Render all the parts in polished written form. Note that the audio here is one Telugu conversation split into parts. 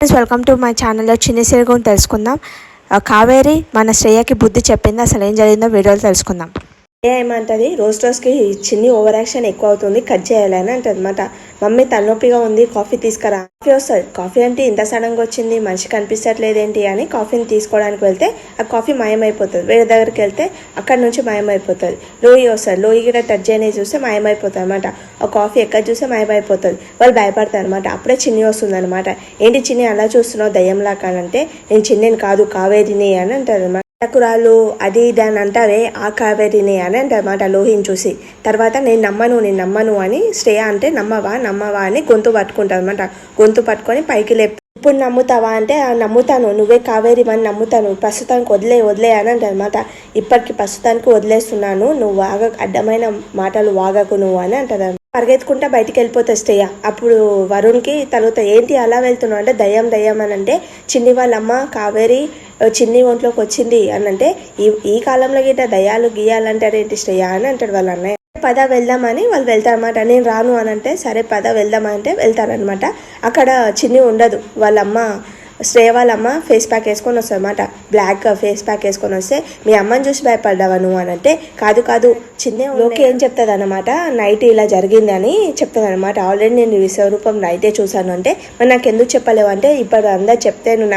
వెల్కమ్ టు మై ఛానల్లో చిన్ని సీరియల్ గురించి తెలుసుకుందాం. కావేరి మన శ్రేయకి బుద్ధి చెప్పింది. అసలు ఏం జరిగిందో వీడియోలో తెలుసుకుందాం. ఏమంటది, రోజుకి చిన్ని ఓవర్ యాక్షన్ ఎక్కువ అవుతుంది, కట్ చేయాలని అంటది అనమాట. మమ్మీ తలనొప్పిగా ఉంది, కాఫీ తీసుకురా. కాఫీ వస్తుంది. కాఫీ అంటే ఇంత సడన్గా వచ్చింది, మనిషి కనిపించట్లేదేంటి అని కాఫీని తీసుకోవడానికి వెళ్తే ఆ కాఫీ మాయమైపోతుంది. వేరే దగ్గరికి వెళ్తే అక్కడ నుంచి మాయమైపోతుంది. లోయి వస్తుంది. లోయి కూడా టచ్ చేయని చూస్తే మాయమైపోతుంది అనమాట. ఆ కాఫీ ఎక్కడ చూస్తే మాయమైపోతుంది. వాళ్ళు భయపడతారు అనమాట. అప్పుడే చిన్ని వస్తుంది అనమాట. ఏంటి చిన్ని అలా చూస్తున్నావు దయ్యంలా కానంటే, నేను చిన్నిని కాదు కావేరిని అని అంటారు అనమాట. కురాలు అది ఇది అని అంటారే ఆ కావేరిని అని అంటారన్నమాట లోహిని చూసి. తర్వాత నేను నమ్మను అని శ్రేయ అంటే నమ్మవా అని గొంతు పట్టుకుంటారు అనమాట. గొంతు పట్టుకొని పైకి లేపు. ఇప్పుడు నమ్ముతావా అంటే నమ్ముతాను, నువ్వే కావేరి అని నమ్ముతాను, ప్రస్తుతానికి వదిలే అని అంటారనమాట. ఇప్పటికి ప్రస్తుతానికి వదిలేస్తున్నాను, నువ్వు అడ్డమైన మాటలు వాగకు నువ్వు అని అంటారు. పరిగెత్తుకుంటా బయటికి వెళ్ళిపోతుంది శ్రేయ. అప్పుడు వరుణ్కి తర్వాత ఏంటి అలా వెళ్తున్నావు అంటే దయ్యం అని అంటే చిన్ని వాళ్ళమ్మ కావేరి చిన్ని ఒంట్లోకి వచ్చింది అని అంటే ఈ కాలంలో గిట్ట దయ్యాలు గీయాలంటారేంటి శ్రేయ అని అంటాడు వాళ్ళ అన్నయ్య. పద వెళ్దామని వాళ్ళు వెళ్తారనమాట. నేను రాను అని అంటే సరే పద వెళ్దామంటే వెళ్తారనమాట. అక్కడ చిన్ని ఉండదు. వాళ్ళమ్మ శ్రేయ వాళ్ళమ్మ ఫేస్ ప్యాక్ వేసుకొని వస్తుంది అనమాట. బ్లాక్ ఫేస్ ప్యాక్ వేసుకొని వస్తే మీ అమ్మని చూసి భయపడ్డావా నువ్వు అని అంటే కాదు చిన్న లోకి ఏం చెప్తుంది అనమాట, నైట్ ఇలా జరిగింది అని చెప్తుంది అనమాట. ఆల్రెడీ నేను విశ్వరూపం నైటే చూసాను అంటే మరి నాకు ఎందుకు చెప్పలేవు అంటే ఇప్పుడు అందరు చెప్తే నువ్వు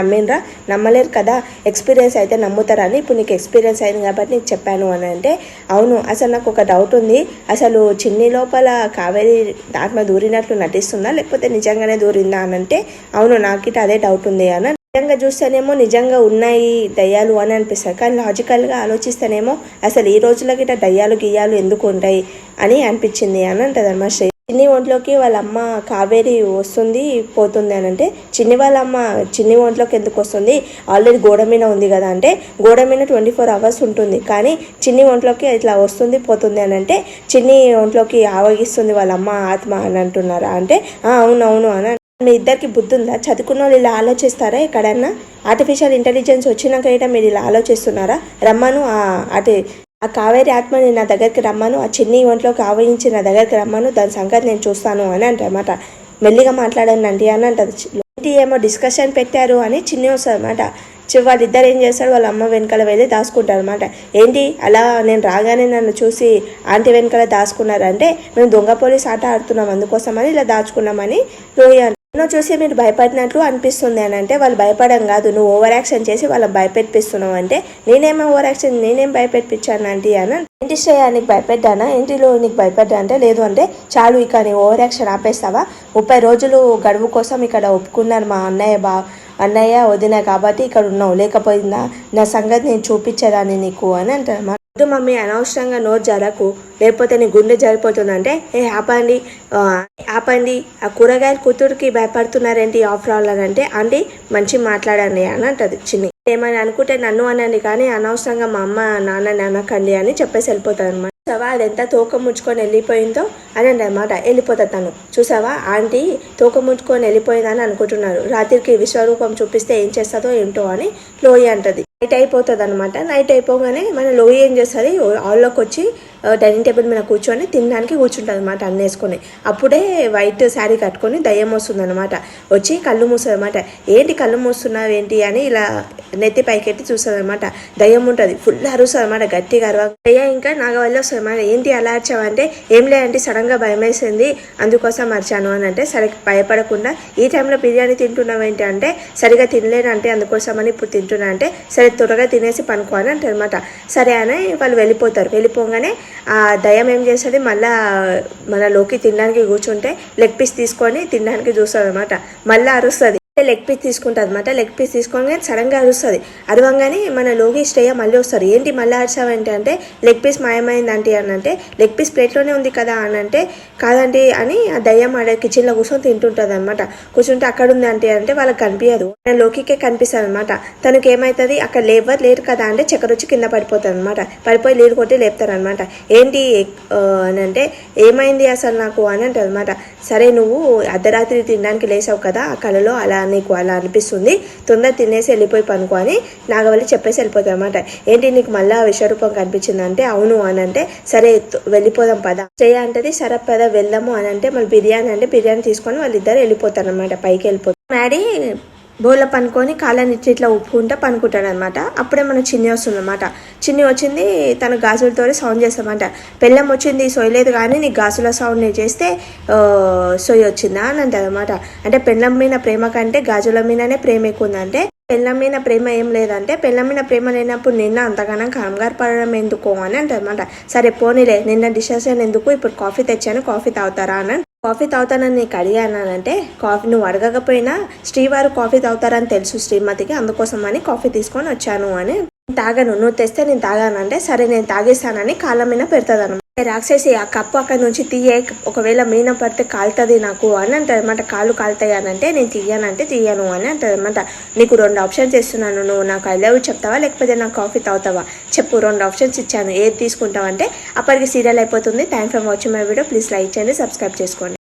నమ్మలేరు కదా, ఎక్స్పీరియన్స్ అయితే నమ్ముతారని ఇప్పుడు నీకు ఎక్స్పీరియన్స్ అయింది కాబట్టి నీకు చెప్పాను అని అంటే అవును అసలు నాకు ఒక డౌట్ ఉంది, అసలు చిన్ని లోపల కావేరి ఆత్మ దూరినట్లు నటిస్తుందా లేకపోతే నిజంగానే దూరిందా అని అంటే అవును నాకు అదే డౌట్ ఉంది అని. నిజంగా చూస్తేనేమో నిజంగా ఉన్నాయి దయ్యాలు అని అనిపిస్తుంది, కానీ లాజికల్గా ఆలోచిస్తేనేమో అసలు ఈ రోజుల గిట్ట దయ్యాలు గియ్యాలు ఎందుకు ఉంటాయి అని అనిపించింది అని అంటది అన్నమాట. చిన్ని ఒంట్లోకి వాళ్ళ అమ్మ కావేరి వస్తుంది పోతుంది అని అంటే చిన్ని ఒంట్లోకి ఎందుకు వస్తుంది, ఆల్రెడీ గోడ మీద ఉంది కదా అంటే గోడ మీద 24 hours ఉంటుంది, కానీ చిన్ని ఒంట్లోకి ఇట్లా వస్తుంది పోతుంది అని అంటే చిన్ని ఒంట్లోకి ఆవగిస్తుంది వాళ్ళ అమ్మ ఆత్మ అని అంటున్నారా అంటే అవును అని. మీ ఇద్దరికి బుద్ధి ఉందా? చదువుకున్న వాళ్ళు ఇలా ఆలోచిస్తారా? ఎక్కడన్నా ఆర్టిఫిషియల్ ఇంటెలిజెన్స్ వచ్చినాక అయితే మీరు ఇలా ఆలోచిస్తున్నారా? రమ్మను ఆ కావేరి ఆత్మని నా దగ్గరికి రమ్మను, ఆ చిన్ని ఒంట్లోకి ఆవహించి నా దగ్గరికి రమ్మను, దాని సంగతి నేను చూస్తాను అని అంటారన్నమాట. మెల్లిగా మాట్లాడండి అని అంటది. ఏంటి ఏమో డిస్కషన్ పెట్టారు అని చిన్ని వస్తుంది అనమాట. వాళ్ళిద్దరు ఏం చేస్తారు, వాళ్ళ అమ్మ వెనకాల వెళ్ళి దాచుకుంటారు అనమాట. ఏంటి అలా నేను రాగానే నన్ను చూసి ఆంటీ వెనకాల దాచుకున్నారంటే మేము దొంగ పోలీస్ ఆట ఆడుతున్నాం అందుకోసమని ఇలా దాచుకున్నామని లోయ నువ్వు చూసి మీరు భయపడినట్లు అనిపిస్తుంది అని అంటే వాళ్ళు భయపడం కాదు, నువ్వు ఓవర్ యాక్షన్ చేసి వాళ్ళని భయపెట్టిస్తున్నావు అంటే నేనేం భయపెట్టించాను ఆంటీ అని. ఏంటి శ్రేయ నీకు భయపెట్టానా, ఏంటిలో నీకు భయపెట్టా అంటే లేదు అంటే చాలు ఇక నీ ఓవర్ యాక్షన్ ఆపేస్తావా, 30 రోజులు గడువు కోసం ఇక్కడ ఒప్పుకున్నారు మా అన్నయ్య వదిన కాబట్టి ఇక్కడ ఉన్నావు, లేకపోయిందా నా సంగతి నేను చూపించేదాన్ని నీకు అని అంటారు. మమ్మీ అనవసరంగా నోరు జరకు లేకపోతే నీ గుండె జరిపోతుందంటే ఆపండి ఆ కూరగాయల కూతురికి భయపడుతున్నారేంటి ఆఫ్టర్ ఆల్ అని అంటే ఆంటీ మంచి మాట్లాడండి అని అంటది చిన్ని. ఏమని అనుకుంటే నన్ను అనండి కానీ అనవసరంగా మా అమ్మ నాన్నని అనకండి అని చెప్పేసి వెళ్ళిపోతాడు అనమాట. చూసావా అది ఎంత తోక ముడుచుకొని వెళ్ళిపోయిందో అని అనమాట. వెళ్ళిపోతుంది తను. చూసావా ఆంటీ తోక ముడుచుకొని వెళ్ళిపోయిందని అనుకుంటున్నారు, రాత్రికి విశ్వరూపం చూపిస్తే ఏం చేస్తుందో ఏంటో అని లోయి అంటది. నైట్ అయిపోతుంది అనమాట. నైట్ అయిపోగానే మన లోయి ఏం చేస్తుంది, హాల్లోకి వచ్చి డైనింగ్ టేబుల్ మీద కూర్చొని తినడానికి కూర్చుంటుంది అనమాట అన్నీ వేసుకొని. అప్పుడే వైట్ శారీ కట్టుకొని దయ్యం వస్తుంది అనమాట. వచ్చి కళ్ళు మూస్తుంది అనమాట. ఏంటి కళ్ళు మూస్తున్నావు ఏంటి అని ఇలా నెత్తి పైకెట్టి చూస్తుంది అనమాట. దయ్యం ఉంటుంది, ఫుల్ అరుస్తుంది అనమాట, గట్టిగా అరవ. దయ్య ఇంకా నాగవల్లి వస్తుంది అనమాట. ఏంటి అలా అరిచావంటే ఏం లేదంటే సడన్గా భయం వేసింది అందుకోసం అరిచాను అని అంటే సరే భయపడకుండా ఈ టైంలో బిర్యానీ తింటున్నావు ఏంటి అంటే సరిగా తినలేను అంటే అందుకోసమని ఇప్పుడు తింటున్నా అంటే సరే త్వరగా తినేసి పనుకో అని అంటారు అనమాట. సరే అని వాళ్ళు వెళ్ళిపోతారు. వెళ్ళిపోగానే ఆ దయ్యం ఏం చేస్తుంది, మళ్ళీ మనలోకి తినడానికి కూర్చుంటే లెగ్ పీస్ తీసుకొని తినడానికి చూస్తుంది అనమాట. మళ్ళీ అరుస్తుంది. లెగ్ పీస్ తీసుకుంటుంది అనమాట. లెగ్ పీస్ తీసుకోగానే సడన్గా అరుస్తుంది. అరవంగానే మన లోకి శ్రేయ మళ్ళీ వస్తారు. ఏంటి మళ్ళీ అరిచావంటే అంటే లెగ్ పీస్ మాయమైంది ఆంటీ అని అంటే లెగ్ పీస్ ప్లేట్లోనే ఉంది కదా అని అంటే కాదండి అని ఆ దయ్యం ఆడ కిచెన్లో కూర్చొని తింటుంటుంది అనమాట. కూర్చుంటే అక్కడ ఉంది ఆంటీ అంటే వాళ్ళకి కనిపించదు, మన లోకికే కనిపిస్తుంది అనమాట. తనకి ఏమవుతుంది అక్కడ లేరు కదా అంటే చక్కెర వచ్చి కింద పడిపోతుంది అనమాట. పడిపోయి నీరు కొట్టి లేపుతారు అనమాట. ఏంటి అని అంటే ఏమైంది అసలు నాకు అని అంటారు అనమాట. సరే నువ్వు అర్ధరాత్రి తినడానికి లేసావు కదా ఆ కళలో అలా నీకు అలా అనిపిస్తుంది, తొందర తినేసి వెళ్ళిపోయి పనుకో అని నాగవల్లి చెప్పేసి వెళ్ళిపోతాయి అనమాట. ఏంటి నీకు మళ్ళీ విశ్వరూపం కనిపించింది అంటే అవును అని అంటే సరే వెళ్ళిపోదాం పద శ్రేయ అంటది. సరే పద వెళ్దాము అని అంటే మళ్ళీ బిర్యానీ తీసుకొని వాళ్ళిద్దరు వెళ్ళిపోతారు అనమాట. పైకి వెళ్ళిపోతారు. డాడీ బోర్లో పనుకొని కాళ్ళని ఇట్లా ఉప్పుకుంటా పనుకుంటాడు అనమాట. అప్పుడే మన చిన్ని వస్తుందన్నమాట. చిన్ని వచ్చింది, తను గాజులతో సౌండ్ చేస్తామంట. పెళ్ళం వచ్చింది సొయ్యలేదు కానీ నీ గాజుల సౌండ్ నేను చేస్తే సొయ్యి వచ్చిందా అని అంటది అనమాట. అంటే పెళ్ళం మీద ప్రేమ కంటే గాజుల మీదనే ప్రేమ ఎక్కువ ఉందంటే, పెళ్ళం మీద ప్రేమ ఏం లేదంటే, పెళ్ళం మీద ప్రేమ లేనప్పుడు నిన్న అంతగానం కంగారు పడడం ఎందుకు అని అంటదన్నమాట. సరే పోనీలే, నిన్న డిసిషన్ ఎందుకు, ఇప్పుడు కాఫీ తెచ్చాను కాఫీ తాగుతారా అని. కాఫీ తాగుతానని నీకు అడిగానంటే, కాఫీ నువ్వు అడగకపోయినా శ్రీవారు కాఫీ తాగుతారని తెలుసు శ్రీమతికి, అందుకోసం అని కాఫీ తీసుకొని వచ్చాను అని. తాగాను, నువ్వు తెస్తే నేను తాగానంటే సరే నేను తాగేస్తానని కాళ్ళ మీద పెడతాను. రాక్షసి ఆ కప్పు అక్కడి నుంచి తీయే, ఒకవేళ మీన పడితే కాలుతుంది నాకు అని అంటది అనమాట. కాళ్ళు కాలుతాయి అని అంటే, నేను తీయనంటే తీయను అని అంటది అనమాట. నీకు 2 ఆప్షన్స్ ఇస్తున్నాను, నువ్వు నాకు ఐ లవ్ చెప్తావా లేకపోతే నాకు కాఫీ తాగుతావా చెప్పు, 2 ఆప్షన్స్ ఇచ్చాను, ఏది తీసుకుంటావు అంటే. అప్పటికి సీరియల్ అయిపోతుంది. Thanks for watching my video. Please like చేయండి, సబ్స్క్రైబ్ చేసుకోండి.